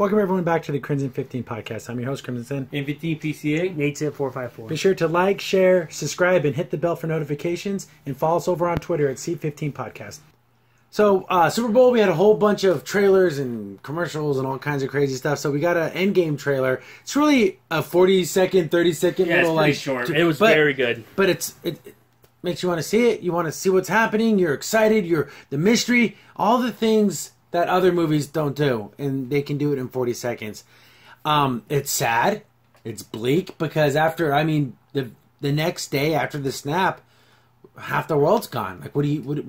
Welcome everyone back to the Crimson 15 podcast. I'm your host, Crimson. M15 PCA. Nate's 454. Be sure to like, share, subscribe, and hit the bell for notifications, and follow us over on Twitter at C15 Podcast. So, Super Bowl, we had a whole bunch of trailers and commercials and all kinds of crazy stuff. So we got an Endgame trailer. It's really a 40-second, 30-second little, it's pretty short. It was very good. But it makes you want to see it. You want to see what's happening. You're excited. The mystery. All the things that other movies don't do, and they can do it in 40 seconds. It's sad. It's bleak because the next day after the snap, half the world's gone. Like, what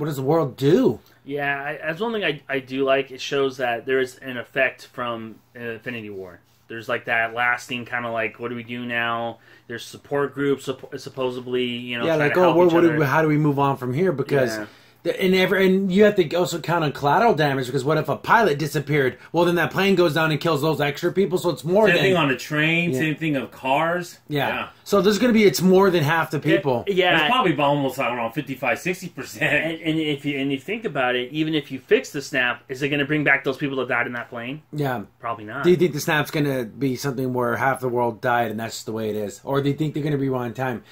does the world do? Yeah, that's one thing I do like. It shows that there is an effect from Infinity War. There's like that lasting kind of like, what do we do now? There's support groups supposedly, like, how do we move on from here? Because. Yeah. And you have to also count on collateral damage, because what if a pilot disappeared? Well, then that plane goes down and kills those extra people, so it's more same thing on a train, same thing of cars. Yeah. So there's going to be, it's more than half the people. It's probably almost, 55-60%. And if you think about it, even if you fix the snap, is it going to bring back those people that died in that plane? Yeah. Probably not. Do you think the snap's going to be something where half the world died and that's just the way it is? Or do you think they're going to rewind time?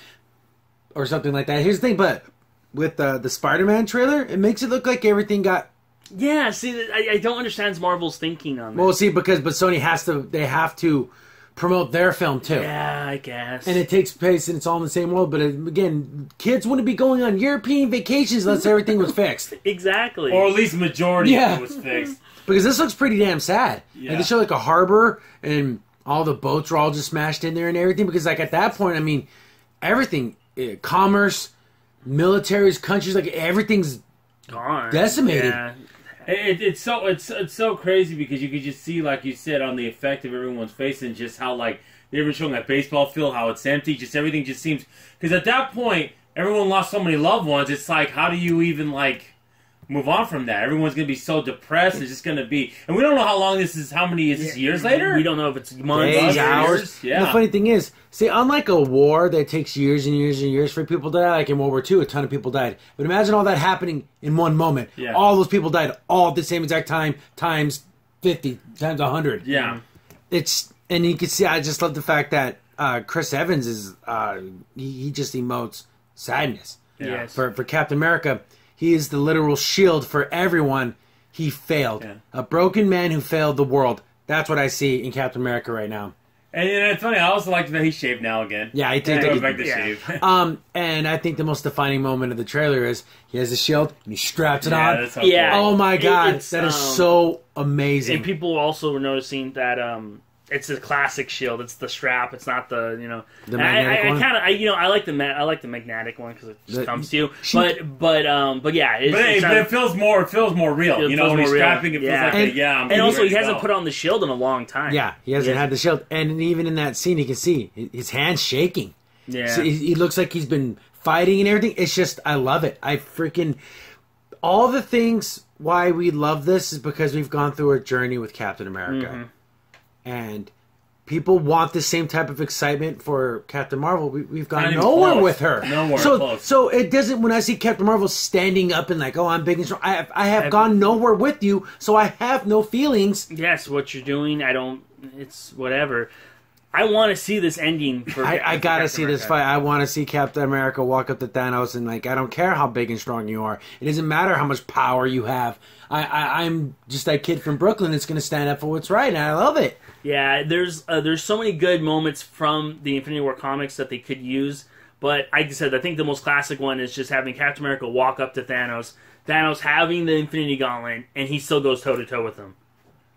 Or something like that? Here's the thing, but with the Spider-Man trailer, it makes it look like everything got... Yeah, see, I don't understand Marvel's thinking on that. Well, see, but Sony they have to promote their film, too. Yeah, I guess. And it takes place, and it's all in the same world, but again, kids wouldn't be going on European vacations unless everything was fixed. Exactly. Or at least majority of it was fixed. Because this looks pretty damn sad. Yeah. Like, they show, like, a harbor, and all the boats are all just smashed in there and everything, because, like, at that point, everything, commerce... militaries, countries, like everything's gone, decimated. Yeah. It's so crazy because you could just see, like you said, on the effect of everyone's face and just how, like, they're even showing that baseball field, how it's empty. Just everything just seems, because at that point everyone lost so many loved ones. It's like, how do you even move on from that? Everyone's going to be so depressed. It's just going to be... And we don't know how long this is... How many... Is this years later? We don't know if it's months, days, hours. Yeah. And the funny thing is, see, unlike a war that takes years and years and years for people to die, like in World War II, a ton of people died. But imagine all that happening in one moment. Yeah. All those people died all at the same exact time, times 50, times 100. Yeah. And you can see, I just love the fact that Chris Evans is... he just emotes sadness. Yeah. For Captain America... He is the literal shield for everyone. He failed. Yeah. A broken man who failed the world. That's what I see in Captain America right now. And it's funny, I also like that he's shaved now again. Yeah, he goes back to shave. And I think the most defining moment of the trailer is he has the shield and he straps it on. That's so cool. Oh my god, that is so amazing. And people also were noticing that it's a classic shield. It's the strap. It's not the the magnetic one. I like the magnetic one because it just comes to you. But yeah, but it feels more real. When he's strapping, it feels like and also he hasn't put on the shield in a long time. Yeah, he hasn't had the shield, and even in that scene, you can see his hands shaking. Yeah, so he looks like he's been fighting and everything. It's just, I love it. All the things why we love this is because we've gone through a journey with Captain America. Mm-hmm. And people want the same type of excitement for Captain Marvel. We've gone nowhere with her. Nowhere close. So it doesn't, when I see Captain Marvel standing up and like, oh, I'm big and strong, I have gone nowhere with you, so I have no feelings. Yes, what you're doing, it's whatever. I want to see this ending for I gotta see this fight. I want to see Captain America walk up to Thanos and I don't care how big and strong you are. It doesn't matter how much power you have. I'm just that kid from Brooklyn that's going to stand up for what's right, and I love it. Yeah, there's so many good moments from the Infinity War comics that they could use, but like I said, I think the most classic one is just having Captain America walk up to Thanos having the Infinity Gauntlet, and he still goes toe-to-toe with him.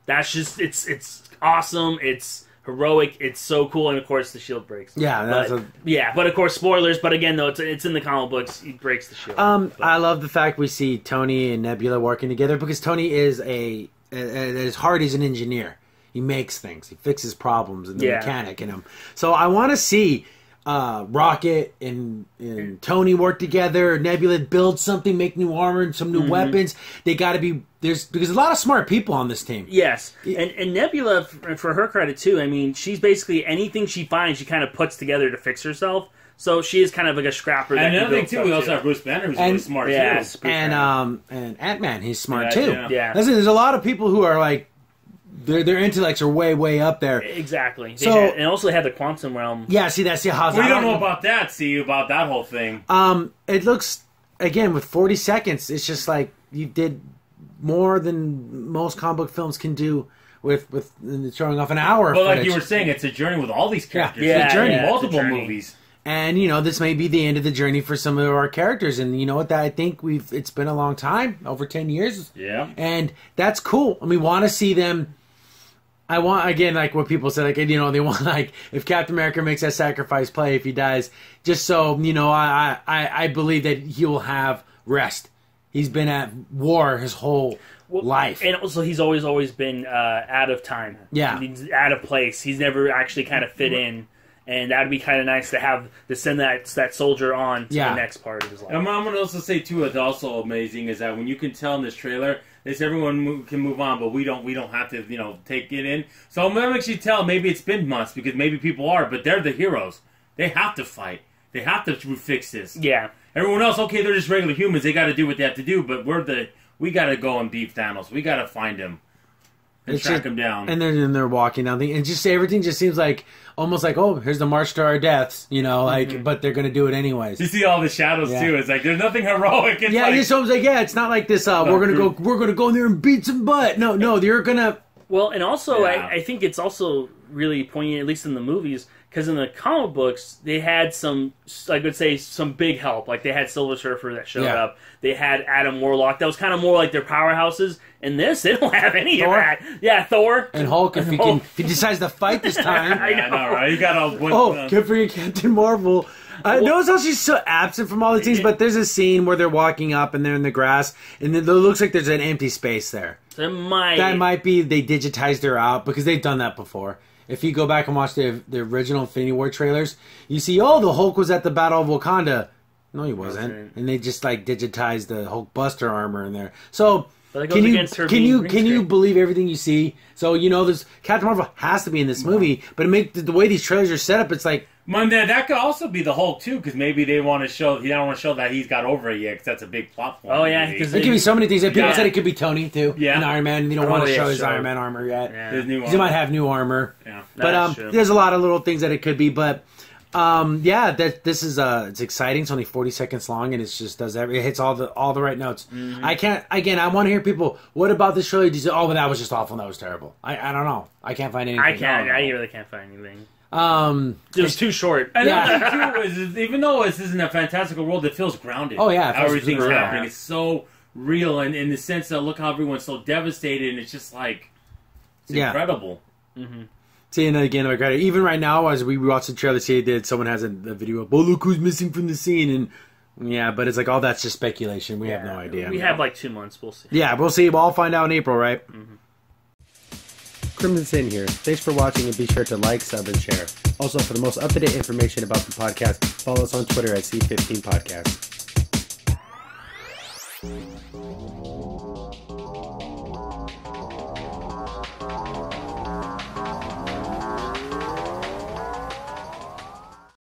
That's just, it's awesome, it's heroic, it's so cool, and of course the shield breaks. Yeah, but of course spoilers. But again, though, it's in the comic books. He breaks the shield. I love the fact we see Tony and Nebula working together because Tony is at his heart, he's an engineer. He makes things. He fixes problems and the mechanic in him. So I want to see Rocket and Tony work together. Nebula build something, make new armor and some new weapons. They got to be because a lot of smart people on this team. Yes, and Nebula, for her credit too. I mean, she's basically anything she finds, she kind of puts together to fix herself. So she is kind of like a scrapper. And another thing too, we also have Bruce Banner, who's really smart too. And Ant-Man, he's smart too. Yeah. Listen, there's a lot of people who are like their intellects are way up there. Exactly. And also they had the quantum realm. Yeah, see, that's how. We don't know about that. See about that whole thing. It looks again with 40 seconds. It's just like you did more than most comic book films can do with showing off an hour. But like you were saying, it's a journey with all these characters. Yeah, it's a journey, yeah, multiple movies. And this may be the end of the journey for some of our characters. And you know what? I think it's been a long time, over 10 years. Yeah. And that's cool. And we want to see them. I want, again, like what people said, like, they want, like, if Captain America makes that sacrifice play, if he dies, just so, I believe that he will have rest. He's been at war his whole life. And also, he's always been out of time. Yeah. He's out of place. He's never actually kind of fit in. And that'd be kind of nice to send that soldier on to the next part of his life. And I'm going to also say, too, what's also amazing is that when you can tell in this trailer, they say everyone can move on, but we don't have to, take it in. So I'm going to actually tell, maybe it's been months, because maybe people are, but they're the heroes. They have to fight. They have to fix this. Yeah. Everyone else, okay, they're just regular humans. They got to do what they have to do, but we got to go and beat Thanos. We got to find him. And track him down. And they're walking down and just everything just seems like almost like, oh, here's the march to our deaths, but they're gonna do it anyways. You see all the shadows too. It's like there's nothing heroic. It's it's not like this. We're gonna go in there and beat some butt. No, you're gonna. Well, and also I think it's also really poignant, at least in the movies, because in the comic books they had some, I would say, some big help. Like they had Silver Surfer that showed up. They had Adam Warlock. That was kind of more like their powerhouses. In this, they don't have any of that. Yeah, Thor and Hulk. If he decides to fight this time, I know, right? You got can't forget Captain Marvel. Notice how she's so absent from all the scenes, but there's a scene where they're walking up and they're in the grass, and it looks like there's an empty space there. That might be they digitized her out because they've done that before. If you go back and watch the original Infinity War trailers, you see, the Hulk was at the Battle of Wakanda. No, he wasn't, and they just like digitized the Hulk Buster armor in there. So. Can you believe everything you see? So this Captain Marvel has to be in this movie, but the way these trailers are set up, it's like that could also be the Hulk too, because maybe they want to show that he's got over it yet, because that's a big plot point. Oh yeah, because it could be so many things. People said it could be Tony too. Yeah, and Iron Man. They don't want to show his Iron Man armor yet. Yeah. His new armor. He might have new armor. Yeah, but there's a lot of little things that it could be, but. This is it's exciting. It's only 40 seconds long, and it just does it hits all the right notes. Mm-hmm. I want to hear people. What about this show? But that was just awful. And that was terrible. I don't know. I can't find anything. I really can't find anything. It was too short. And the thing too is, even though this isn't a fantastical world, it feels grounded. Oh yeah, everything's happening. It's so real, and in the sense that look how everyone's so devastated, and it's just like it's incredible. Mm-hmm. Seeing that again, even right now, as we watch the trailer, see that someone has a video of, look who's missing from the scene, and but it's like all that's just speculation. We have no idea. We have like 2 months. We'll see. Yeah, we'll see. We'll all find out in April, right? Mm-hmm. Crimson Sin here. Thanks for watching, and be sure to like, sub, and share. Also, for the most up-to-date information about the podcast, follow us on Twitter at C15 Podcast.